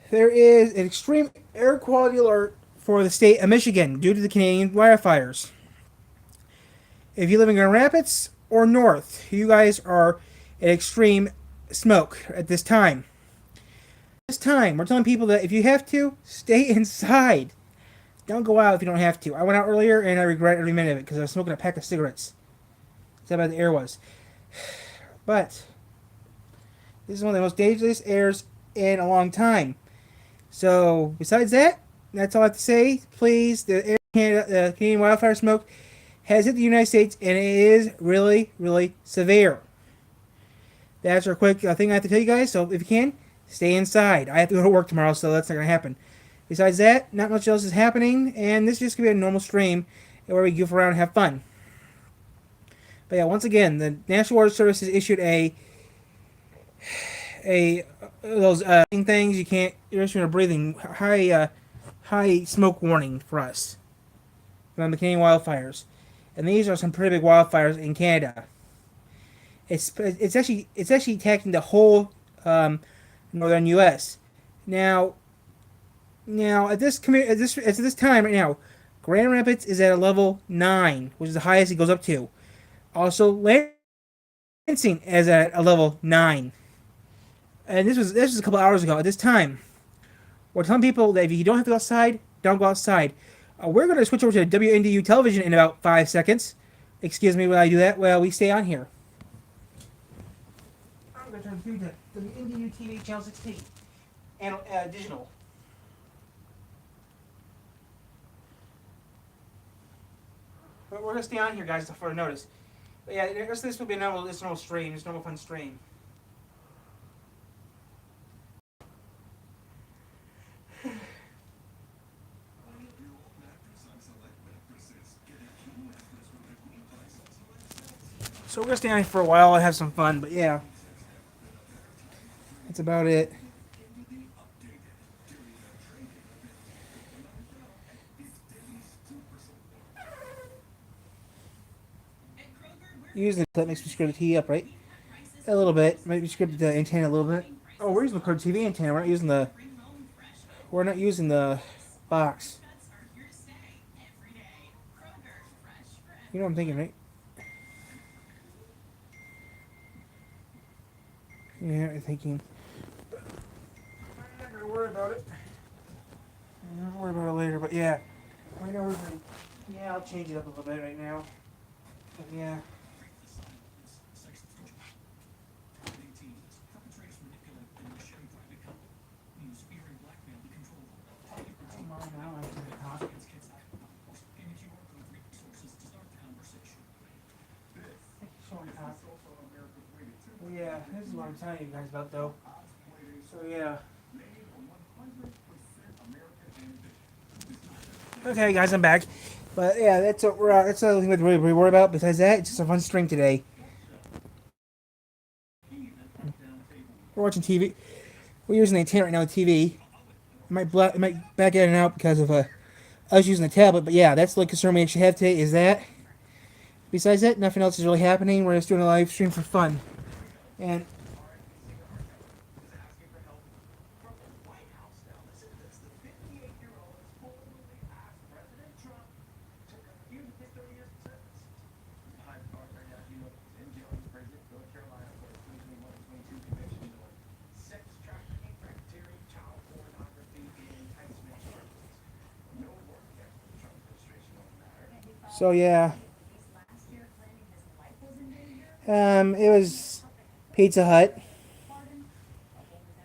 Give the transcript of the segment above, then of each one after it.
There is an extreme air quality alert for the state of Michigan due to the Canadian wildfires. If you live in Grand Rapids or North, you guys are at extreme smoke at this time. This time, we're telling people that if you have to, stay inside. Don't go out if you don't have to. I went out earlier and I regret every minute of it because I was smoking a pack of cigarettes. That's how bad the air was. But this is one of the most dangerous airs in a long time. So, besides that, that's all I have to say. Please, the Canadian wildfire smoke has hit the United States, and it is really, really severe. That's our quick thing I have to tell you guys. So, if you can, stay inside. I have to go to work tomorrow, so that's not going to happen. Besides that, not much else is happening, and this is just going to be a normal stream where we goof around and have fun. But yeah, once again, the National Weather Service has issued a those things you can't. You're just breathing high smoke warning for us from the Canadian wildfires, and these are some pretty big wildfires in Canada. It's actually attacking the whole northern U.S. Now at this time right now, Grand Rapids is at a level 9, which is the highest it goes up to. Also, Lansing is at a level 9. And this was a couple hours ago. At this time, we're telling people that if you don't have to go outside, don't go outside. We're going to switch over to WNDU television in about 5 seconds. Excuse me while I do that. Well, we stay on here. I'm going to turn to WNDU TV channel 16 and digital. But we're going to stay on here, guys, for a notice. But yeah, this will be a normal stream. It's a normal fun stream. So we're going to stay on here for a while and have some fun, but yeah. That's about it. Using that makes me screw the TV up, right? A little bit. Maybe screw the antenna a little bit. Oh, we're using the Code TV antenna. We're not using the box. You know what I'm thinking, right? Yeah, I'm thinking. I'm not gonna worry about it. I'll worry about it later, but yeah. Right now yeah, I'll change it up a little bit right now. But yeah. Yeah, this is what I'm telling you guys about, though. So yeah. Okay, guys, I'm back. But yeah, that's what that's the only thing we really worry about. Besides that, it's just a fun stream today. We're watching TV. We're using the antenna right now, the TV. It might back in and out because of us using the tablet. But yeah, that's the only concern we actually have today. Is that. Besides that, nothing else is really happening. We're just doing a live stream for fun. And so yeah, it was Pizza Hut.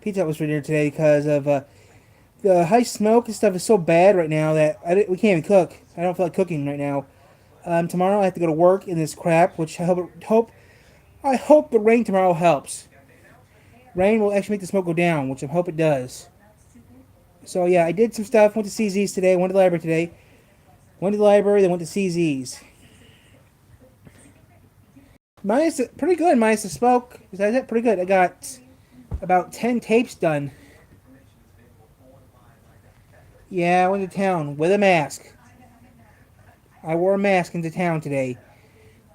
Pizza Hut was for dinner today because of the high smoke and stuff is so bad right now that we can't even cook. I don't feel like cooking right now. Tomorrow I have to go to work in this crap, which I hope the rain tomorrow helps. Rain will actually make the smoke go down, which I hope it does. So yeah, I did some stuff. Went to CZ's today. Went to the library today. Went to the library. Then went to CZ's. Pretty good. Minus the smoke. Besides that, pretty good. I got about 10 tapes done. Yeah, I went to town with a mask. I wore a mask into town today.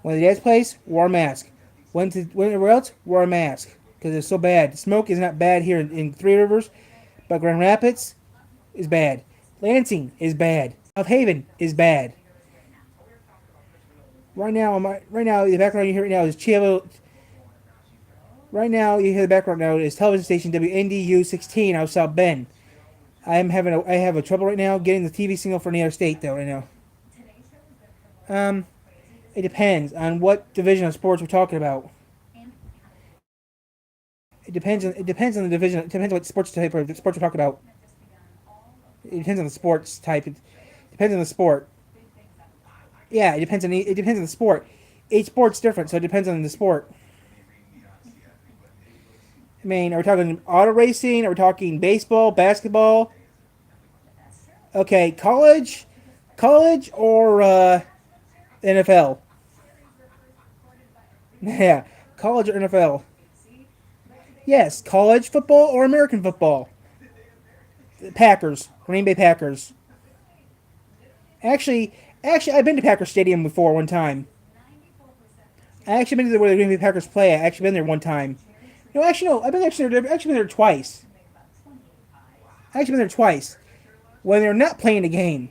Went to Dad's place, wore a mask. Went everywhere else, wore a mask. Because it's so bad. The smoke is not bad here in Three Rivers, But Grand Rapids is bad. Lansing is bad. South Haven is bad. Right now, the background you hear right now is Chivo. Right now, you hear the background now is television station WNDU 16 out of South Bend. I have a trouble right now getting the TV signal for New York State though right now. Um, it depends on what division of sports we're talking about. It depends on the division. It depends on what sports type of sports we're talking about. It depends on the sports type. It depends on the sport. Yeah, it depends on the sport. Each sport's different, so it depends on the sport. I mean, are we talking auto racing? Are we talking baseball, basketball? Okay, college or NFL? Yeah, college or NFL? Yes, college football or American football? Packers, Green Bay Packers. Actually, I've been to Packer Stadium before one time. I actually been to where the Green Bay Packers play. I actually been there one time. No, actually no. I've actually been there twice. I actually been there twice when they're not playing a game.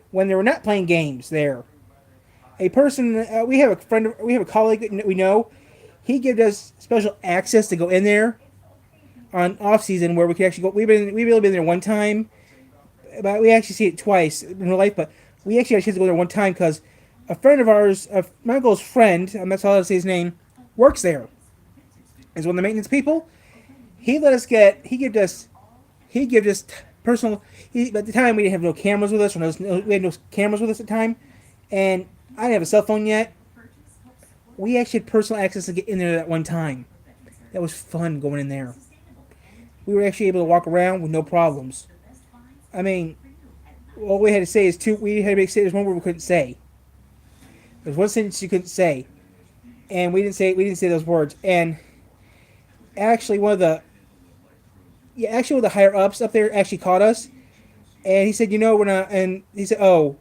When they were not playing games there. A person, we have a friend, we have a colleague that we know. He gave us special access to go in there on off season where we could actually go. We've really been there one time, but we actually see it twice in real life. But we actually had a chance to go there one time because a friend of ours, my uncle's friend, that's all I'll say his name, works there. Is one of the maintenance people. He let us get. He gave us personal. At the time, we didn't have no cameras with us. We had no cameras with us at the time, and I didn't have a cell phone yet. We actually had personal access to get in there that one time. That was fun going in there. We were actually able to walk around with no problems. I mean, all we had to say is two. We had to say there's one word we couldn't say. There's one sentence you couldn't say, and we didn't say those words. And actually, one of the higher ups up there actually caught us, and he said, we're not. And he said, oh,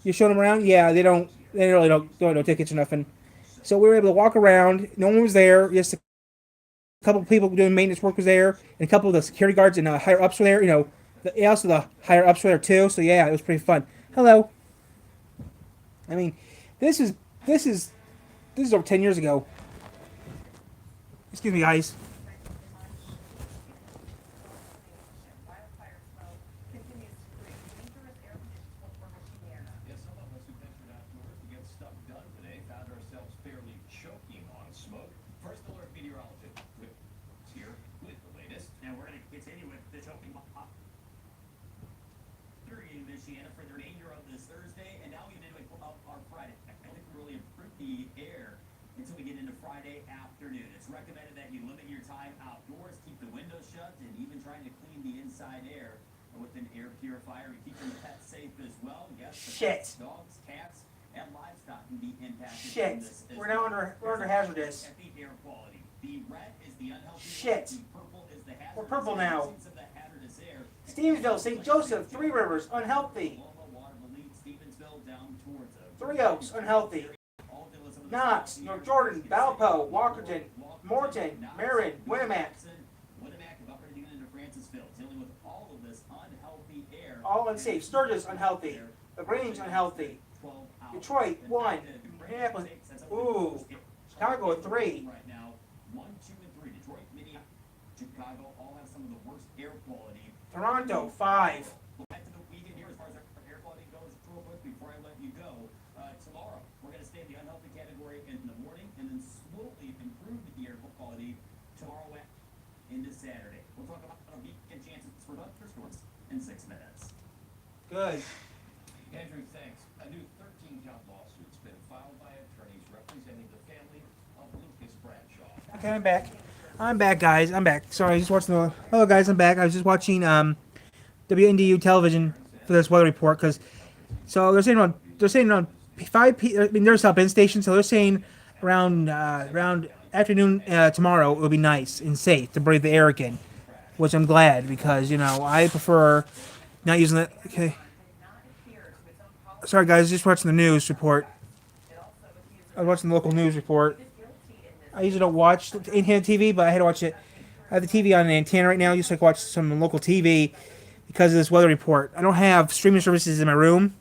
you're showing them around? Yeah, they really don't no tickets or nothing. So we were able to walk around. No one was there. Just a couple of people doing maintenance work was there, and a couple of the security guards and higher ups were there. Also the higher ups were there too. So yeah, it was pretty fun. Hello. I mean, this is over 10 years ago. Excuse me, guys. Shit. Dogs, cats, and livestock can be impacted. Shit. We're under hazardous. Air quality. The red is the unhealthy. Shit. The purple is the hazardous. We're purple now. Stevensville, St. Joseph, Three Rivers, unhealthy. Three Oaks, unhealthy. Knox, North Jordan, Valpo, Walkerton, Morton, Marin, Winnemac. All unsafe. Sturgis, unhealthy. LaGrange, unhealthy. Detroit, 1. Minneapolis, ooh. Chicago, 3. Toronto, 5. Good. Andrew, thanks. A new 13-count lawsuit's been filed by attorneys representing the family of Lucas Bradshaw. Okay, I'm back. I'm back, guys. I'm back. Sorry, I was just watching the. Hello, guys. I'm back. I was just watching WNDU television for this weather report so they're saying around 5 p. I mean, there's South Bend station, so they're saying around afternoon tomorrow it will be nice and safe to breathe the air again, which I'm glad because I prefer not using that. Okay. Sorry, guys. Just watching the news report. I was watching the local news report. I usually don't watch in-hand TV, but I had to watch it. I have the TV on an antenna right now, just so I can watch some local TV because of this weather report. I don't have streaming services in my room.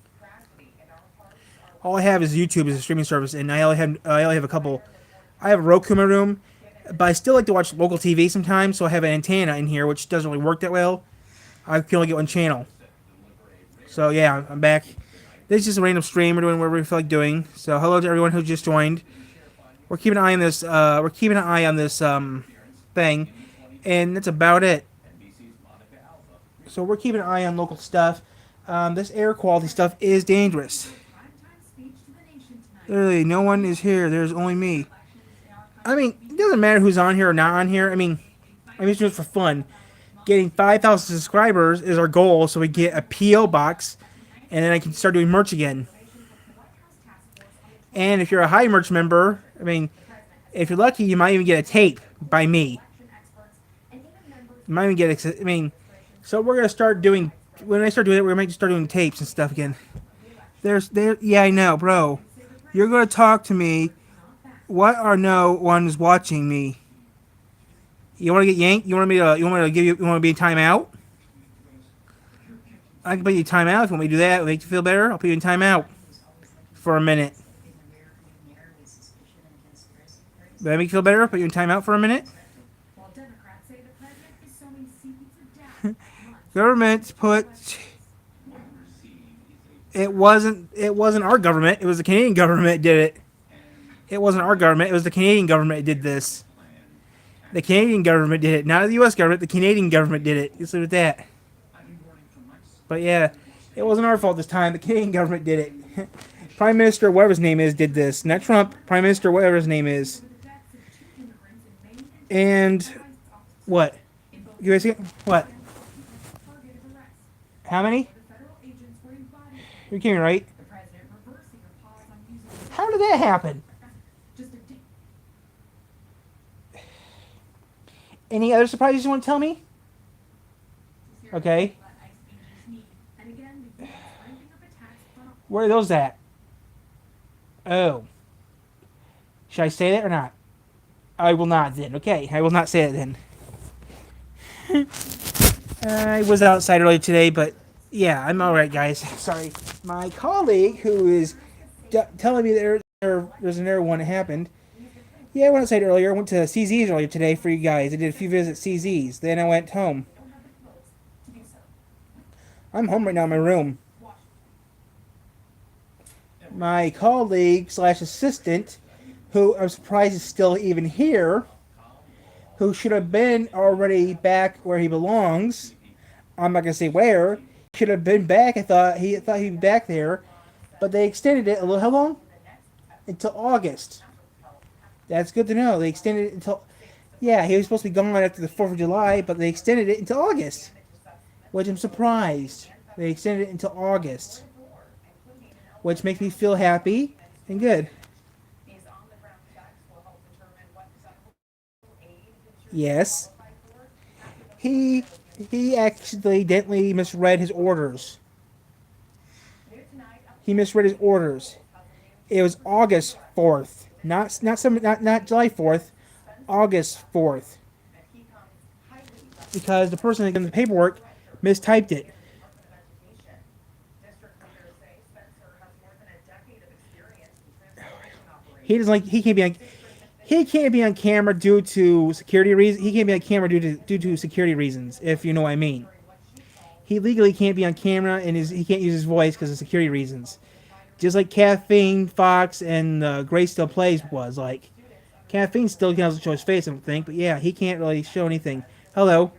All I have is YouTube as a streaming service, and I only have a couple. I have a Roku in my room, but I still like to watch local TV sometimes, so I have an antenna in here, which doesn't really work that well. I can only get one channel. So yeah, I'm back. This is just a random stream. We're doing whatever we feel like doing. So hello to everyone who just joined. We're keeping an eye on this. We're keeping an eye on this thing, and that's about it. So we're keeping an eye on local stuff. This air quality stuff is dangerous. Literally, no one is here. There's only me. I mean, it doesn't matter who's on here or not on here. I mean, I'm just doing it for fun. Getting 5,000 subscribers is our goal, so we get a PO box, and then I can start doing merch again. And if you're a high merch member, I mean, if you're lucky, you might even get a tape by me. You might even get, I mean, so we're gonna start doing. When I start doing it, we might start doing tapes and stuff again. Yeah, I know, bro. You're gonna talk to me. What are no one's watching me? You want to get yanked? You want me to? You want me to give you? You want to be in timeout? I can put you in timeout if you want me to do that. It'll make you feel better. I'll put you in timeout for a minute. Does that make you feel better? I'll put you in timeout for a minute. Government put. It wasn't our government. It was the Canadian government that did it. It wasn't our government. It was the Canadian government that did this. The Canadian government did it, not the U.S. government. The Canadian government did it. Just leave it at that. But yeah, it wasn't our fault this time. The Canadian government did it. Prime Minister, whatever his name is, did this. Not Trump. Prime Minister, whatever his name is. And what? You guys see it? What? How many? You're kidding, right? How did that happen? Any other surprises you want to tell me? Okay. Where are those at? Oh. Should I say that or not? I will not then. Okay, I will not say it then. I was outside earlier today, but yeah, I'm alright, guys. Sorry. My colleague, who is telling me there's another one that happened. Yeah, I went outside earlier. I went to CZ's earlier today for you guys. I did a few visits at CZ's. Then I went home. I'm home right now in my room. My colleague / assistant, who I'm surprised is still even here, who should have been already back where he belongs. I'm not gonna say where. Should have been back. I thought he'd be back there, but they extended it a little. How long? Until August. That's good to know. They extended it until. Yeah, he was supposed to be gone after the 4th of July, but they extended it until August, which I'm surprised. They extended it until August, which makes me feel happy and good. Yes. He accidentally misread his orders. He misread his orders. It was August 4th, not July 4th, August 4th. Because the person that gave the paperwork mistyped it. He doesn't like. He can't be on camera due to security reasons. He can't be on camera due to security reasons, if you know what I mean. He legally can't be on camera, and he can't use his voice because of security reasons. Just like Caffeine, Fox, and Grace Still Plays was like. Caffeine still can't show his face, I don't think, but yeah, he can't really show anything. Hello.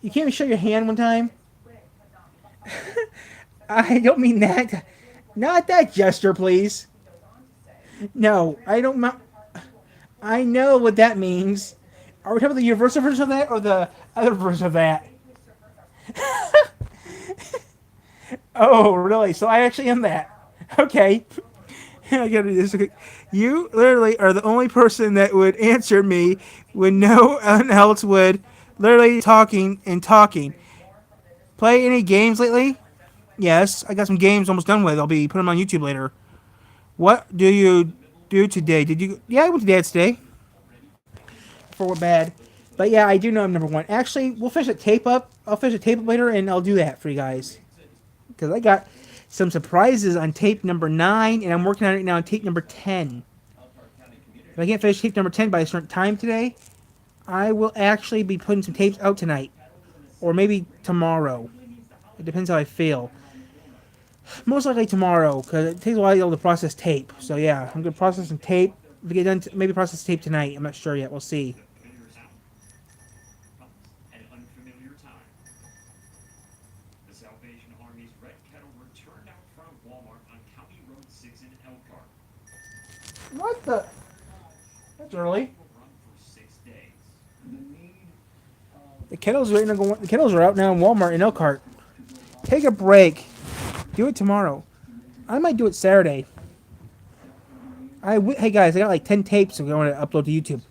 You can't even show your hand one time? I don't mean that. Not that gesture, please. No, I don't. I know what that means. Are we talking about the universal version of that or the other version of that? Oh, really? So I actually am that. Okay. I gotta do this. You literally are the only person that would answer me when no one else would. Literally talking and talking. Play any games lately? Yes, I got some games almost done with. I'll be putting them on YouTube later. What do you do today? Yeah, I went to Dad's today. for bad. But yeah, I do know I'm number one. Actually, we'll finish the tape up. I'll finish the tape up later, and I'll do that for you guys. Because I got some surprises on tape number 9, and I'm working on it now on tape number 10. If I can't finish tape number 10 by a certain time today, I will actually be putting some tapes out tonight. Or maybe tomorrow. It depends how I feel. Most likely tomorrow, because it takes a while to process tape. So yeah, I'm going to process some tape. If we get done, maybe process tape tonight. I'm not sure yet. We'll see. At an unfamiliar time, the Salvation Army's Red Kettle returned out front of Walmart on County Road 6 in Elkhart. What the? That's early. Will run for 6 days. The kettles are the kettles are out now in Walmart in Elkhart. Take a break. Do it tomorrow. I might do it Saturday. Hey guys, I got like 10 tapes I'm going to upload to YouTube,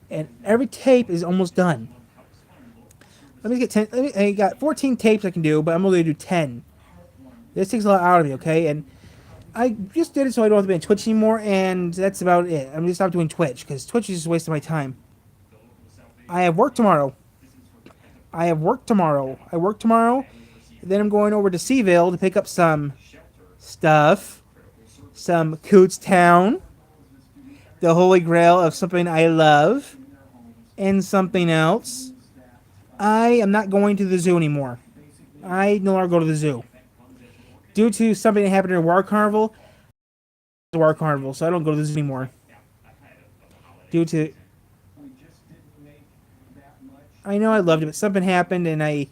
and every tape is almost done. Let me get 10. I got 14 tapes I can do, but I'm only going to do 10. This takes a lot out of me, okay? And I just did it so I don't have to be on Twitch anymore, and that's about it. I'm going to stop doing Twitch, because Twitch is just a waste of my time. I have work tomorrow. I work tomorrow. Then I'm going over to Seaville to pick up some stuff. Some Cootstown. The holy grail of something I love. And something else. I am not going to the zoo anymore. I no longer go to the zoo. Due to something that happened in War Carnival. So I don't go to the zoo anymore. Due to... I know I loved it, but something happened and I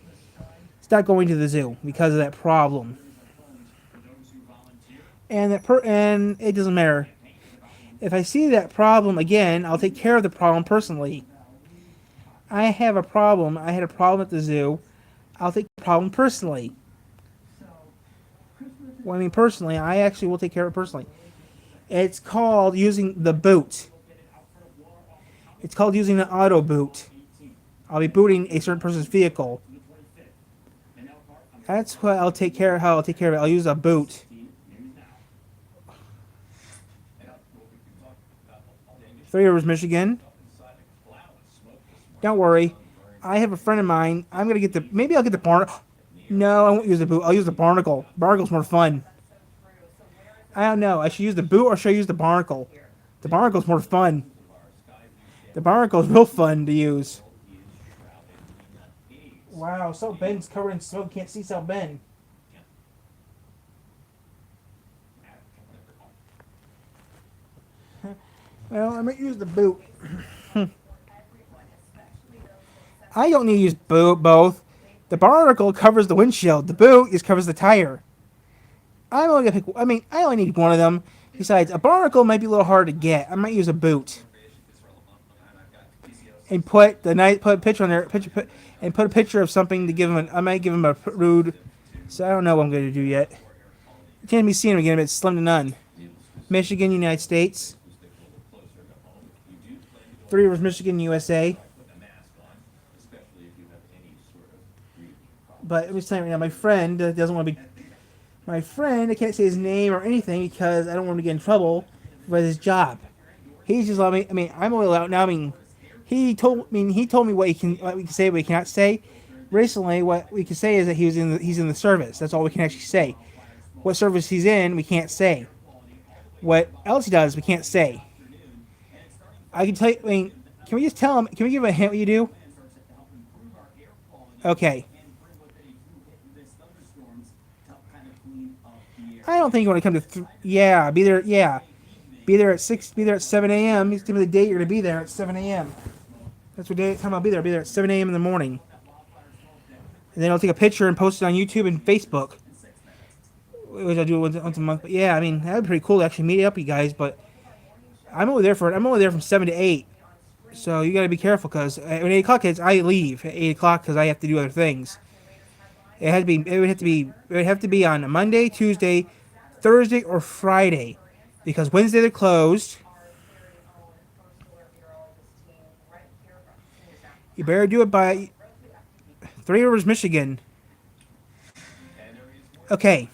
stopped going to the zoo because of that problem. And and it doesn't matter. If I see that problem again, I'll take care of the problem personally. I have a problem. I had a problem at the zoo. I'll take the problem personally. Well, I mean personally, I actually will take care of it personally. It's called using the boot. It's called using the auto boot. I'll be booting a certain person's vehicle. That's what I'll take care of. How I'll take care of it. I'll use a boot. Three Rivers, Michigan. Don't worry. I have a friend of mine. I'm gonna get the. Maybe I'll get the barnacle. No, I won't use the boot. I'll use the barnacle. Barnacle's more fun. I don't know. I should use the boot or should I use the barnacle? The barnacle's more fun. The barnacle's real fun to use. Wow, South Bend's covered in smoke. Can't see South Bend. Well, I might use the boot. I don't need to use both. The barnacle covers the windshield. The boot just covers the tire. I'm only gonna pick. I mean, I only need one of them. Besides, a barnacle might be a little hard to get. I might use a boot. And put a picture on there. And put a picture of something to give him. I might give him a rude. So I don't know what I'm going to do yet. You can't be seeing him again, but it's slim to none. Michigan, United States. Three Rivers, Michigan, USA. But let me tell you right now, my friend doesn't want to be. My friend, I can't say his name or anything because I don't want him to get in trouble with his job. He's just allowed me. I mean, I'm only allowed now. I mean, he told me what we can say, what we cannot say. Recently, what we can say is that he's in the service. That's all we can actually say. What service he's in, we can't say. What else he does, we can't say. I can tell you. I mean, can we just tell him? Can we give him a hint what you do? Okay. I don't think you want to come to. Be there. Yeah, be there at 6. Be there at 7 a.m. He's giving me the date you're gonna be there at 7 a.m. That's what time I'll be there. I'll be there at 7 a.m. in the morning. And then I'll take a picture and post it on YouTube and Facebook, which I do once a month. But yeah, I mean that'd be pretty cool to actually meet up, you guys. But I'm only there from 7 to 8, so you gotta be careful because when 8 o'clock hits, I leave at 8 o'clock because I have to do other things. It would have to be on a Monday, Tuesday, Thursday, or Friday, because Wednesday they're closed. You better do it by Three Rivers, Michigan. Okay,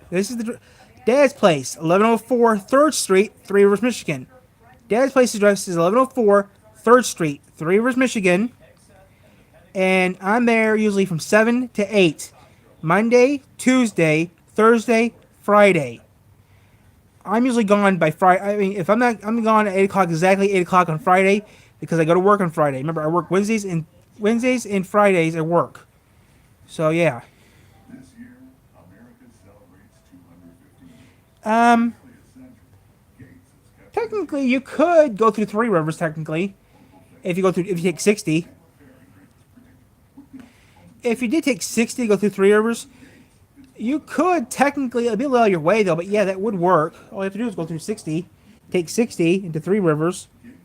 this is the Dad's place, 1104 3rd Street, Three Rivers, Michigan. Dad's place address is 1104 3rd Street, Three Rivers, Michigan. And I'm there usually from 7 to 8. Monday, Tuesday, Thursday, Friday. I'm usually gone by Friday. I mean, if I'm not, I'm gone at 8 o'clock, exactly 8 o'clock on Friday, because I go to work on Friday. Remember, I work Wednesdays and Fridays at work. So yeah. This year, America celebrates 250 years. Um, Nearly a century. Gates has kept technically, you could go through Three Rivers. Technically, if you take 60. If you did take 60 to go through Three Rivers, you could technically, it'd be a little out of your way though, but yeah, that would work. All you have to do is go through 60, take 60 into Three Rivers. Gates,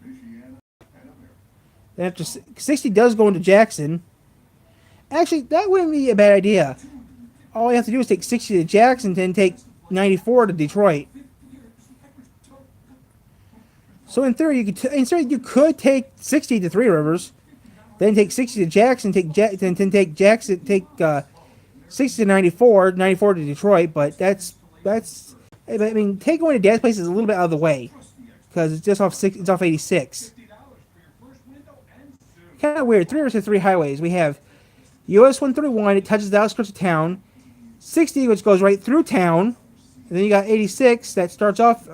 Michiana, and America. Then after 60 does go into Jackson. Actually, that wouldn't be a bad idea. All you have to do is take 60 to Jackson, then take 94 to Detroit. So in theory, you could take 60 to Three Rivers, then take 60 to Jackson, then take Jackson, take 60 to 94, 94 to Detroit. But that's. I mean, going to Dad's place is a little bit out of the way because it's just it's off 86. Kind of weird. Three Rivers has 3 highways. We have US 131. It touches the outskirts of town. 60, which goes right through town. And then you got 86 that starts off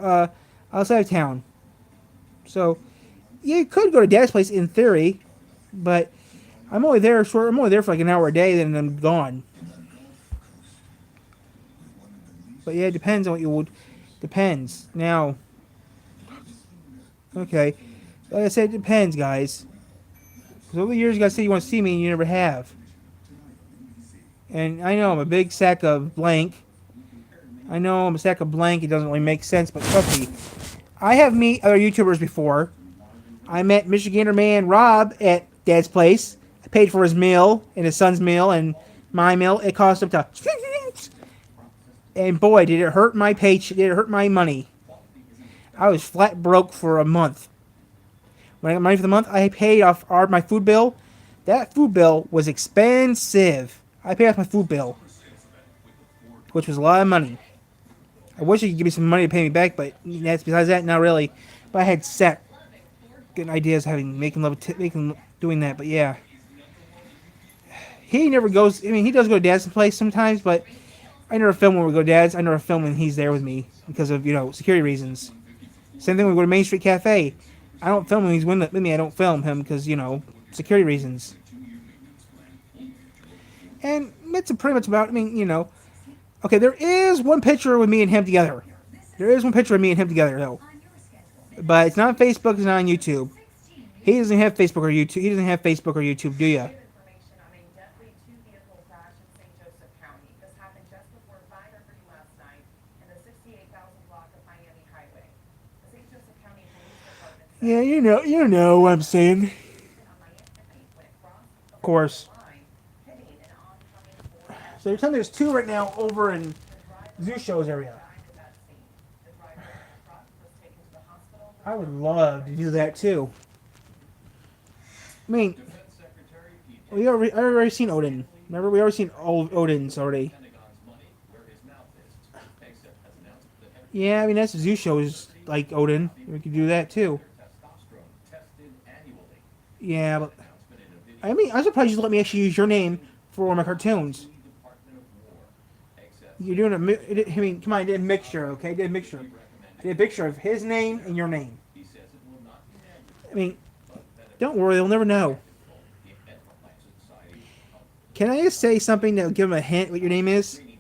outside of town. So you could go to Dad's place in theory, but I'm only there for like an hour a day, then I'm gone. But yeah, it depends on what you would. Depends. Now, okay, like I said, it depends, guys. Because over the years, you guys say you want to see me, and you never have. And I know I'm a big sack of blank. I know I'm a sack of blank. It doesn't really make sense, but trust me. I have met other YouTubers before. I met Michigander man Rob at Dad's place. I paid for his meal and his son's meal and my meal. It cost him to... And boy, did it hurt my paycheck. Did it hurt my money. I was flat broke for a month. When I got money for the month, I paid off my food bill. That food bill was expensive. I paid off my food bill, which was a lot of money. I wish you could give me some money to pay me back, but that's besides that, not really. But I had set good ideas making doing that. But yeah, he never goes. I mean, he does go to Dad's place sometimes, but I never film when we go to Dad's. I never film when he's there with me because of security reasons. Same thing when we go to Main Street Cafe. I don't film when he's with me. I don't film him because security reasons. And it's pretty much about. I mean, okay, there is one picture with me and him together. There is one picture of me and him together, though. But it's not on Facebook, it's not on YouTube. He doesn't have Facebook or YouTube. He doesn't have Facebook or YouTube, do ya? Information on a deadly two-vehicle crash in St. Joseph County. This happened just before 5:30 last night in the 68,000 block of Miami Highway. The St. Joseph County Police Department said Yeah, you know what I'm saying. on Miami when it crossed the Of course. line, hitting an oncoming Ford So you're telling me there's 2 right now over in Zoo Show's area. died at that scene. The driver of the truck was taken to the hospital. I would love to do that too. I mean, Defense Secretary Pete I already seen Odin. Remember, we already seen old Odin's already. Pentagon's money where his mouth is. Except has announced that every Yeah, I mean that's Zoo Show's like Odin. We could do that too. testosterone tested annually. Yeah, but Announcement in a video I mean, I'm surprised you let me actually use your name for one of my cartoons. Department of War. Except You're doing I mean, come on, I did a mixture, okay? I did a mixture. I did a mixture of his name and your name. he says it will not be mandatory. I mean, don't worry, they'll never know. The Atlantic Society Can I just say something that will give them a hint what your name is? screening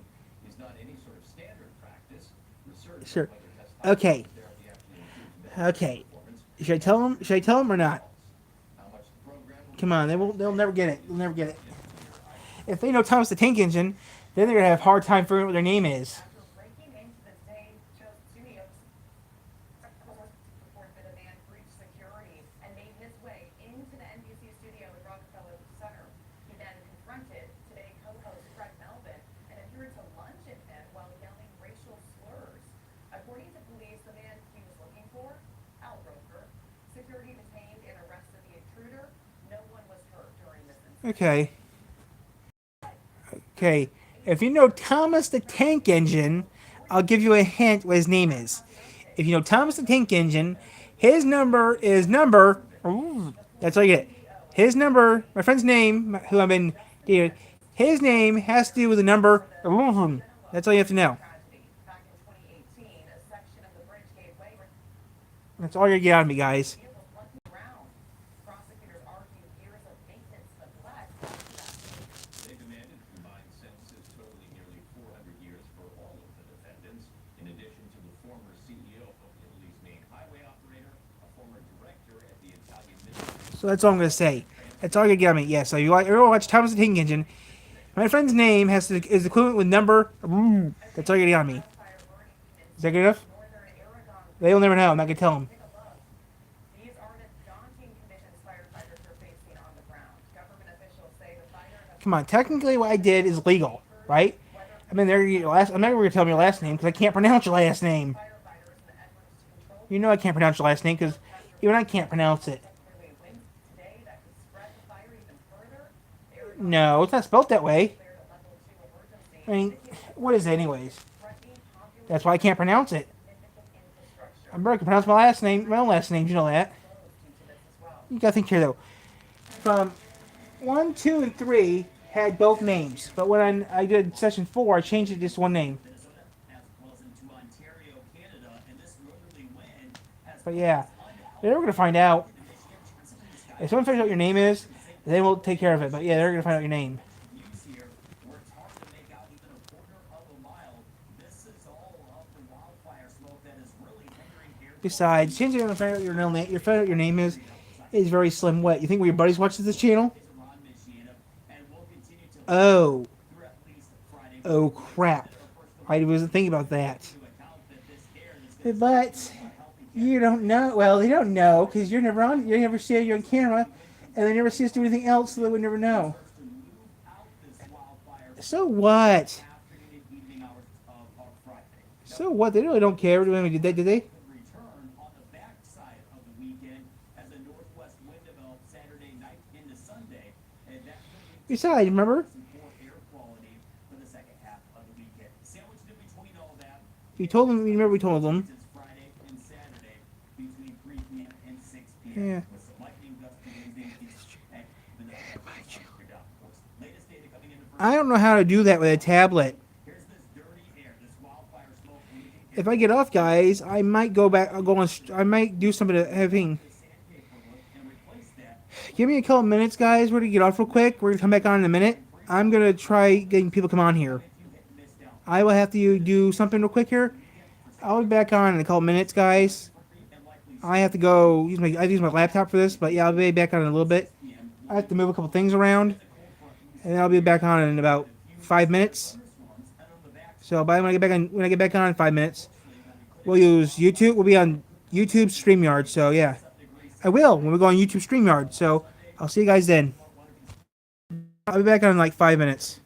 is not any sort of standard practice. Research Sure. on whether testosterone Okay. therapy actually improves Okay. performance, Should I tell them? Should I tell them or not? how much the program will Come on, they'll never get it. They'll never get it. If they know Thomas the Tank Engine, then they're gonna have a hard time figuring out what their name is. After breaking into the St. Joseph Studios, reported that a man breached security and made his way into the NBC studio at Rockefeller Center. He then confronted Today co-host Fred Melton and appeared to lunge at him while yelling racial slurs. According to police, the man he was looking for, Al Roker, security detained and arrested the intruder. No one was hurt during this incident. Okay. Okay. If you know Thomas the Tank Engine, I'll give you a hint what his name is. If you know Thomas the Tank Engine, his number is number That's all you get. His number, my friend's name, who I've been dating, his name has to do with the number. That's all you have to know. Tragedy. Back in 2018, a section of the bridge gave way when That's all you're gonna get out of me, guys. the vehicle was left around. Prosecutors argued years of maintenance neglect. They demanded combined sentences totaling nearly 400 years for all of the defendants, in addition to the former CEO of Italy's main highway operator, a former director at the Italian Ministry. So that's all I'm gonna say. That's all you get out of me. Yeah. So you watch Thomas the Tank Engine. My friend's name is equivalent with number. That's all you get out of me. Fire burning in Is that good enough? northern Aragon. They'll never know. I'm not gonna tell them. Take a look. These are the daunting conditions firefighters are facing on the ground. Government officials say the fire has Come on. Technically, what I did is legal, right? I mean, I'm not gonna tell me your last name because I can't pronounce your last name. firefighters in the efforts to control You know I can't pronounce your last name because even I can't pronounce it. clearly winds today that could spread the fire even further. Aragon No, it's not spelled that way. declared a level 2 emergency. I mean, what is it, anyways? Threatening popular That's why I can't pronounce it. significant infrastructure I'm better can pronounce my last name. My own last name. You know that. due to this as well. You gotta think here though. From 1, 2, and 3 had both names, but when I did session 4, I changed it to just one name. Minnesota, as well as into Ontario, Canada, and this northerly wind has But yeah, they're gonna find out. If someone figures out what your name is, they will take care of it. But yeah, they're gonna find out your name. views here where it's hard to make out even a quarter of a mile. This is all of the wildfire smoke that is really hindering air. Besides, changing to find out find out your name is very slim wet. You think one of your buddies watches this channel? Ron Michiana, and we'll continue to Oh, through at least Friday oh crap! I wasn't thinking about that. to account that this air is But you don't know. Well, they don't know because you're never on. You never see you on camera, and they never see us do anything else, so they would never know. to move out this wildfire So what? afternoon and evening hours of Friday. So what? They really don't care. Did they? Did they? Could return on the backside of the weekend as a northwest wind develops Saturday night into Sunday, and that could be Besides, remember, some poor air quality for the second half of the weekend. Sandwiched in between all that, we told them. Remember, we told them. it's Friday and Saturday between 3 p.m. and 6 p.m. Yeah. with some lightning gusts blazing and the latest data coming in the I don't know how to do that with a tablet. here's this dirty air, this wildfire smoke leaving If I get off, guys, I might go back. I'll go on. I might do something to having. sandpaper look and replace that. Give me a couple minutes, guys. We're gonna get off real quick. We're gonna come back on in a minute. I'm gonna try getting people to come on here. I will have to do something real quick here. I'll be back on in a couple minutes, guys. I have to go use my laptop for this, but yeah, I'll be back on in a little bit. I have to move a couple things around, and then I'll be back on in about 5 minutes. So by when I get back on in 5 minutes, we'll use YouTube. We'll be on YouTube StreamYard. So yeah, I will when we go on YouTube StreamYard. So I'll see you guys then. I'll be back on in like 5 minutes.